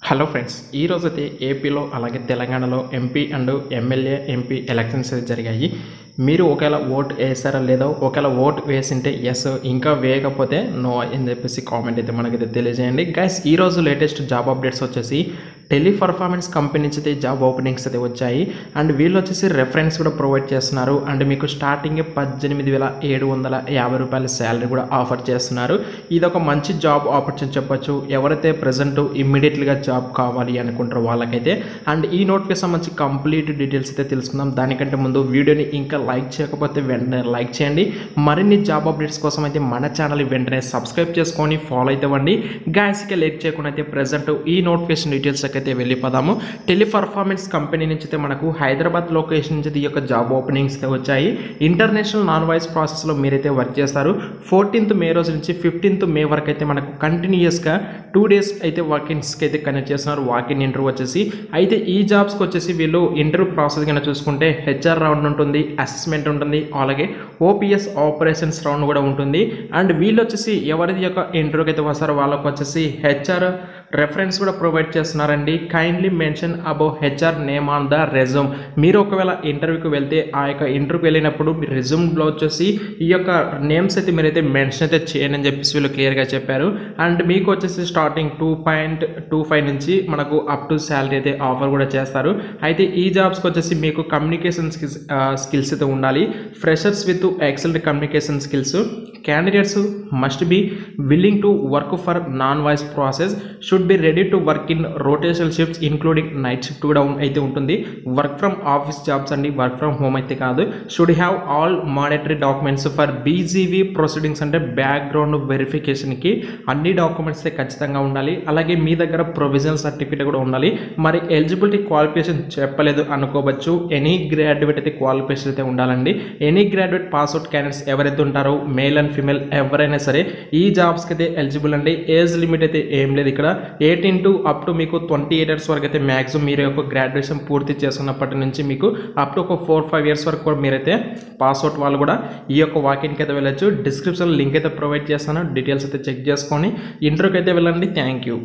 Hello friends, ఈరోజైతే ఏపీలో అలాగే తెలంగాణలో MP and MLA MP elections అయితే జరిగాయి. మీరు ఒకవేళ ఓట్ వేసారా లేదా, ఒకవేళ ఓట్ వేసింటే ఎస్, ఇంకా వేయకపోతే నో అని చెప్పేసి కామెంట్ అయితే మనకైతే తెలియజేయండి. గైస్, ఈరోజు లేటెస్ట్ జాబ్ అప్డేట్స్ వచ్చేసి టెలిపర్ఫార్మెన్స్ కంపెనీ నుంచి అయితే జాబ్ ఓపెనింగ్స్ అయితే వచ్చాయి. అండ్ వీళ్ళు వచ్చేసి రెఫరెన్స్ కూడా ప్రొవైడ్ చేస్తున్నారు. అండ్ మీకు స్టార్టింగ్ 18,750 రూపాయల శాలరీ కూడా ఆఫర్ చేస్తున్నారు. ఇది ఒక మంచి జాబ్ ఆపర్చునిటీ చెప్పొచ్చు, ఎవరైతే ప్రజెంట్ ఇమ్మీడియట్లీగా జాబ్ కావాలి అనుకుంటారో వాళ్ళకైతే. అండ్ ఈ నోట్కి సంబంధించి కంప్లీట్ డీటెయిల్స్ అయితే తెలుసుకుందాం. దానికంటే ముందు వీడియోని ఇంకా లైక్ చేయకపోతే వెంటనే లైక్ చేయండి. మరిన్ని జాబ్ అప్డేట్స్ కోసం అయితే మన ఛానల్ వెంటనే సబ్స్క్రైబ్ చేసుకొని ఫాలో అయితే ఇవ్వండి. గాయస్కి లేట్ చేయకుండా అయితే ప్రజెంట్ ఈ నోటిఫికేషన్ డీటెయిల్స్ అయితే వెళ్ళిపోదాము. టెలిపర్ఫార్మెన్స్ కంపెనీ నుంచి అయితే మనకు హైదరాబాద్ లొకేషన్ నుంచి ఈ యొక్క జాబ్ ఓపెనింగ్స్ అయితే వచ్చాయి. ఇంటర్నేషనల్ నాన్ వాయిస్ ప్రాసెస్లో మీరైతే వర్క్ చేస్తారు. 14th మే రోజు నుంచి 15th మే వరకు అయితే మనకు కంటిన్యూస్గా 2 days అయితే వాకిన్స్కి అయితే కనెక్ట్ చేస్తున్నారు. వాకిన్ ఇంటర్వ్యూ వచ్చేసి అయితే ఈ జాబ్స్కి వచ్చేసి వీళ్ళు ఇంటర్వ్యూ ప్రాసెస్ కన్నా చూసుకుంటే హెచ్ఆర్ రౌండ్ ఉంటుంది, అసెస్మెంట్ ఉంటుంది, అలాగే ఓపీఎస్ ఆపరేషన్స్ రౌండ్ కూడా ఉంటుంది. అండ్ వీళ్ళు వచ్చేసి ఎవరిది యొక్క ఇంటర్వ్యూకి అయితే వస్తారో వాళ్ళకి వచ్చేసి హెచ్ఆర్ రెఫరెన్స్ కూడా ప్రొవైడ్ చేస్తున్నారండి. Kindly mention above HR name on the resume. మీరు ఒకవేళ ఇంటర్వ్యూకి వెళ్తే ఆ యొక్క ఇంటర్వ్యూకి వెళ్ళినప్పుడు మీ రెజ్యూమ్లో వచ్చేసి ఈ యొక్క నేమ్స్ అయితే మీరైతే మెన్షన్ అయితే చేయండి అని చెప్పేసి వీళ్ళు క్లియర్గా చెప్పారు. అండ్ మీకు వచ్చేసి స్టార్టింగ్ 2.25 నుంచి మనకు అప్ టు శాలరీ అయితే ఆఫర్ కూడా చేస్తారు. అయితే ఈ జాబ్స్కి వచ్చేసి మీకు కమ్యూనికేషన్ స్కిల్స్ అయితే ఉండాలి. Freshers with excellent communication skills. Candidates must be willing to work for non voice process, should be ready to work in rotational shifts including night shift కూడా అయితే ఉంటుంది. వర్క్ ఫ్రమ్ ఆఫీస్ జాబ్స్ అండి, work from home అయితే కాదు. Should have all monetary documents for BGV proceedings, అంటే background వెరిఫికేషన్కి అన్ని documents అయితే ఖచ్చితంగా ఉండాలి. అలాగే మీ దగ్గర ప్రొవిజనల్ సర్టిఫికేట్ కూడా ఉండాలి. మరి ఎలిజిబిలిటీ క్వాలిఫికేషన్ చెప్పలేదు అనుకోవచ్చు. ఎనీ గ్రాడ్యుయేట్ అయితే క్వాలిఫికేషన్ అయితే ఉండాలండి. ఎనీ గ్రాడ్యుయేట్ పాస్అవుట్ క్యాండిడేట్స్ ఎవరైతే ఉంటారో మేల్ అండ్ ఫీమేల్ ఎవరైనా సరే ఈ జాబ్స్కి అయితే ఎలిజిబుల్ అండి. ఏజ్ లిమిట్ అయితే ఏం లేదు ఇక్కడ. 18 to up to మీకు 28 years వరకు అయితే మ్యాక్సిమం మీరు యొక్క గ్రాడ్యుయేషన్ పూర్తి చేసుకున్నప్పటి నుంచి మీకు అప్ టు ఒక 4-5 years వరకు కూడా మీరైతే పాస్అవుట్ వాళ్ళు కూడా ఈ యొక్క వాకిన్కి అయితే వెళ్ళచ్చు. డిస్క్రిప్షన్ లింక్ అయితే ప్రొవైడ్ చేస్తాను, డీటెయిల్స్ అయితే చెక్ చేసుకొని ఇంటర్వ్యూకి అయితే వెళ్ళండి. Thank you.